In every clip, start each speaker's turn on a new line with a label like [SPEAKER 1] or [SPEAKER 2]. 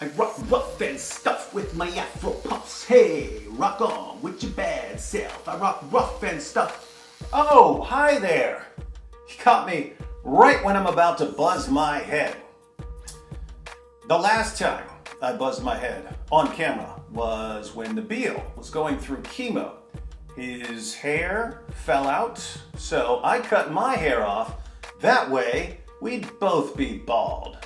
[SPEAKER 1] I rock rough and stuff with my afro puffs. Hey, rock on with your bad self. I rock rough and stuff.
[SPEAKER 2] Oh, hi there. You caught me right when I'm about to buzz my head. The last time I buzzed my head on camera was when Nabil was going through chemo. His hair fell out, so I cut my hair off. That way, we'd both be bald.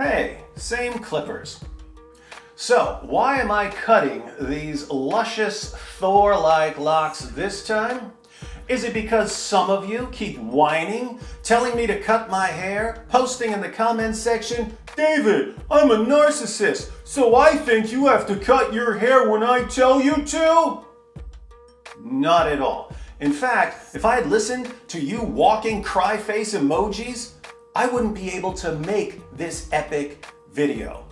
[SPEAKER 2] Hey, same clippers. So, why am I cutting these luscious Thor-like locks this time? Is it because some of you keep whining, telling me to cut my hair, posting in the comments section, "David, I'm a narcissist, so I think you have to cut your hair when I tell you to"? Not at all. In fact, if I had listened to you walking cry face emojis, I wouldn't be able to make this epic video.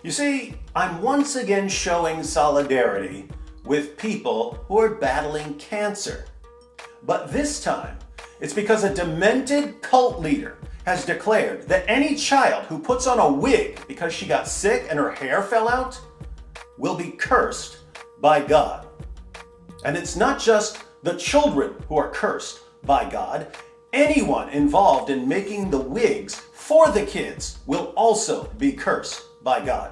[SPEAKER 2] You see, I'm once again showing solidarity with people who are battling cancer. But this time, it's because a demented cult leader has declared that any child who puts on a wig because she got sick and her hair fell out will be cursed by God. And it's not just the children who are cursed by God. Anyone involved in making the wigs for the kids will also be cursed by God.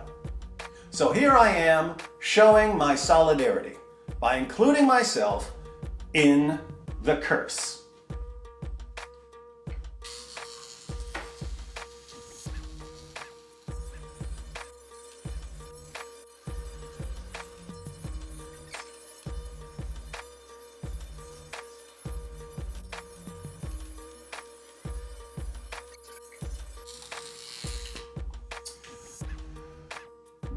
[SPEAKER 2] So here I am showing my solidarity by including myself in the curse.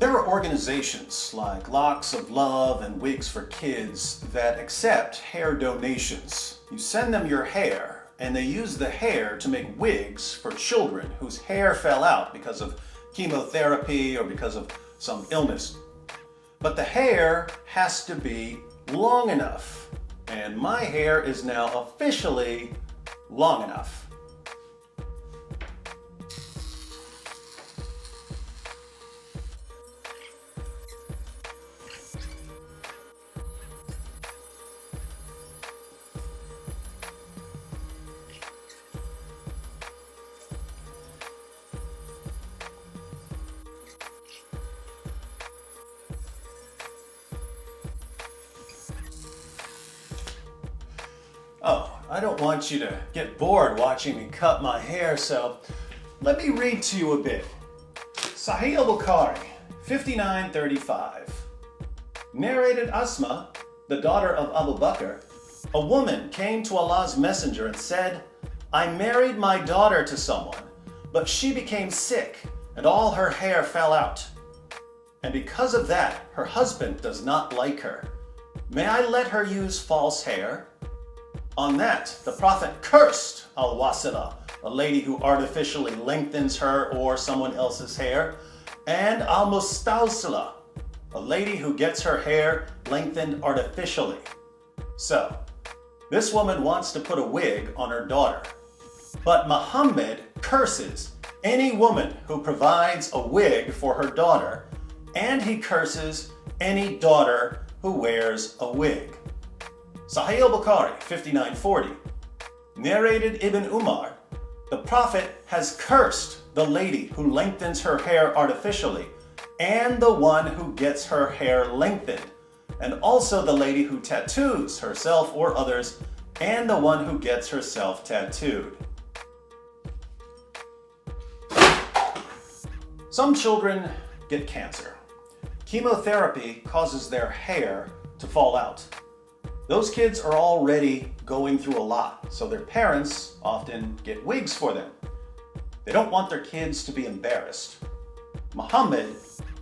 [SPEAKER 2] There are organizations like Locks of Love and Wigs for Kids that accept hair donations. You send them your hair, and they use the hair to make wigs for children whose hair fell out because of chemotherapy or because of some illness. But the hair has to be long enough, and my hair is now officially long enough. Oh, I don't want you to get bored watching me cut my hair, so let me read to you a bit. Sahih al-Bukhari, 5935. Narrated Asma, the daughter of Abu Bakr, a woman came to Allah's messenger and said, "I married my daughter to someone, but she became sick and all her hair fell out. And because of that, her husband does not like her. May I let her use false hair?" On that, the Prophet cursed al-Wasila, a lady who artificially lengthens her or someone else's hair, and al-Mustawsila, a lady who gets her hair lengthened artificially. So, this woman wants to put a wig on her daughter. But Muhammad curses any woman who provides a wig for her daughter, and he curses any daughter who wears a wig. Sahih al-Bukhari, 5940. Narrated Ibn Umar, the Prophet has cursed the lady who lengthens her hair artificially, and the one who gets her hair lengthened, and also the lady who tattoos herself or others, and the one who gets herself tattooed. Some children get cancer. Chemotherapy causes their hair to fall out. Those kids are already going through a lot, so their parents often get wigs for them. They don't want their kids to be embarrassed. Muhammad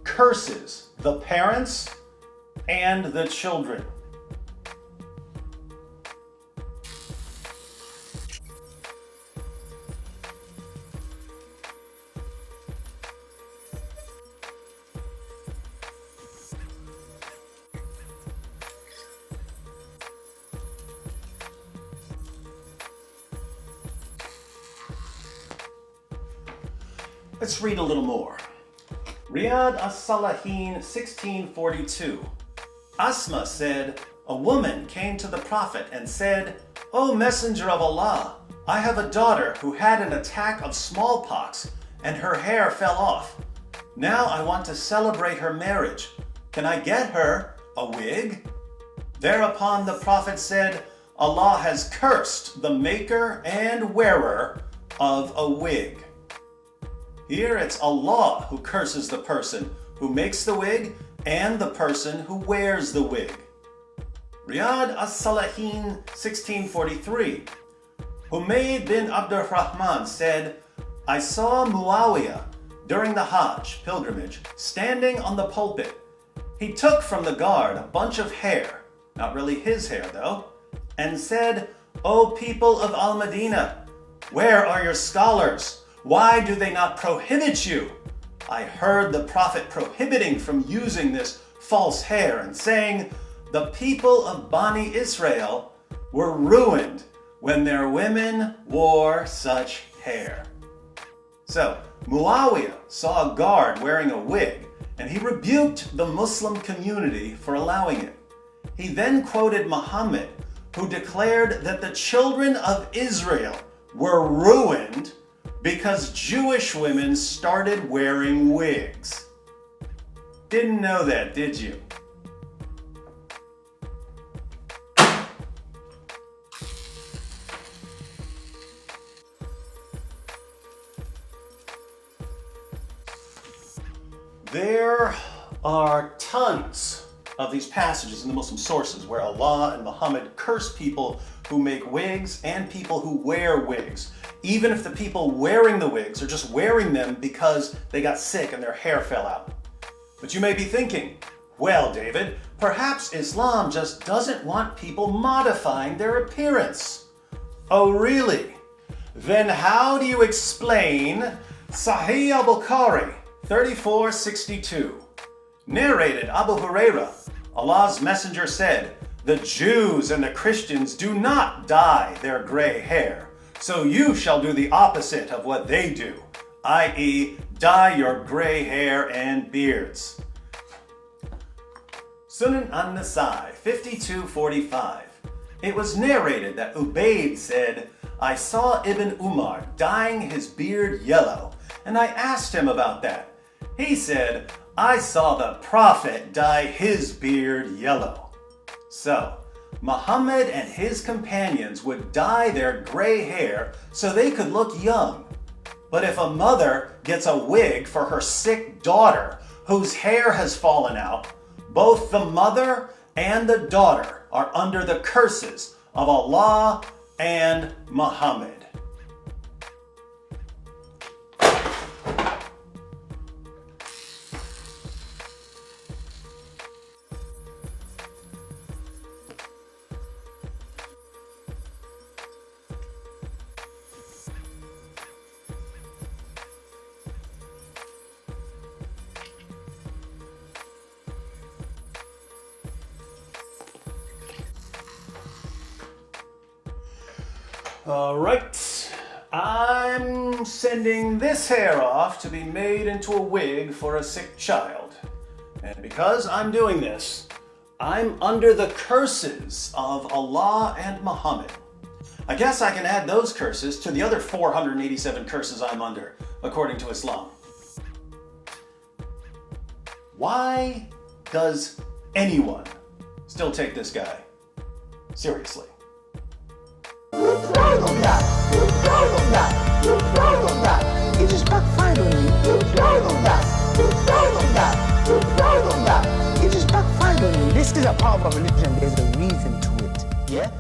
[SPEAKER 2] curses the parents and the children. Let's read a little more. Riyad as-Salihin 1642. Asma said, a woman came to the Prophet and said, O Messenger of Allah, I have a daughter who had an attack of smallpox and her hair fell off. Now I want to celebrate her marriage. Can I get her a wig? Thereupon the Prophet said, Allah has cursed the maker and wearer of a wig. Here it's Allah who curses the person who makes the wig and the person who wears the wig. Riyad as-Salihin 1643. Humayd bin Abdurrahman said, I saw Muawiyah during the Hajj pilgrimage standing on the pulpit. He took from the guard a bunch of hair, not really his hair though, and said, O people of Al-Madinah, where are your scholars? Why do they not prohibit you? I heard the Prophet prohibiting from using this false hair and saying, the people of Bani Israel were ruined when their women wore such hair. So, Muawiyah saw a guard wearing a wig, and he rebuked the Muslim community for allowing it. He then quoted Muhammad, who declared that the children of Israel were ruined because Jewish women started wearing wigs. Didn't know that, did you? There are tons of these passages in the Muslim sources where Allah and Muhammad curse people who make wigs and people who wear wigs, even if the people wearing the wigs are just wearing them because they got sick and their hair fell out. But you may be thinking, well, David, perhaps Islam just doesn't want people modifying their appearance. Oh, really? Then how do you explain Sahih al-Bukhari 3462? Narrated Abu Huraira, Allah's messenger said, the Jews and the Christians do not dye their gray hair, so you shall do the opposite of what they do, i.e., dye your gray hair and beards. Sunan an-Nasai 5245. It was narrated that Ubayd said, I saw Ibn Umar dyeing his beard yellow, and I asked him about that. He said, I saw the Prophet dye his beard yellow. So, Muhammad and his companions would dye their gray hair so they could look young. But if a mother gets a wig for her sick daughter whose hair has fallen out, both the mother and the daughter are under the curses of Allah and Muhammad. All right, I'm sending this hair off to be made into a wig for a sick child. And because I'm doing this, I'm under the curses of Allah and Muhammad. I guess I can add those curses to the other 487 curses I'm under, according to Islam. Why does anyone still take this guy seriously?
[SPEAKER 3] It just backfired on me. It just backfired on me. This is a part of a religion. There's a reason to it. Yeah?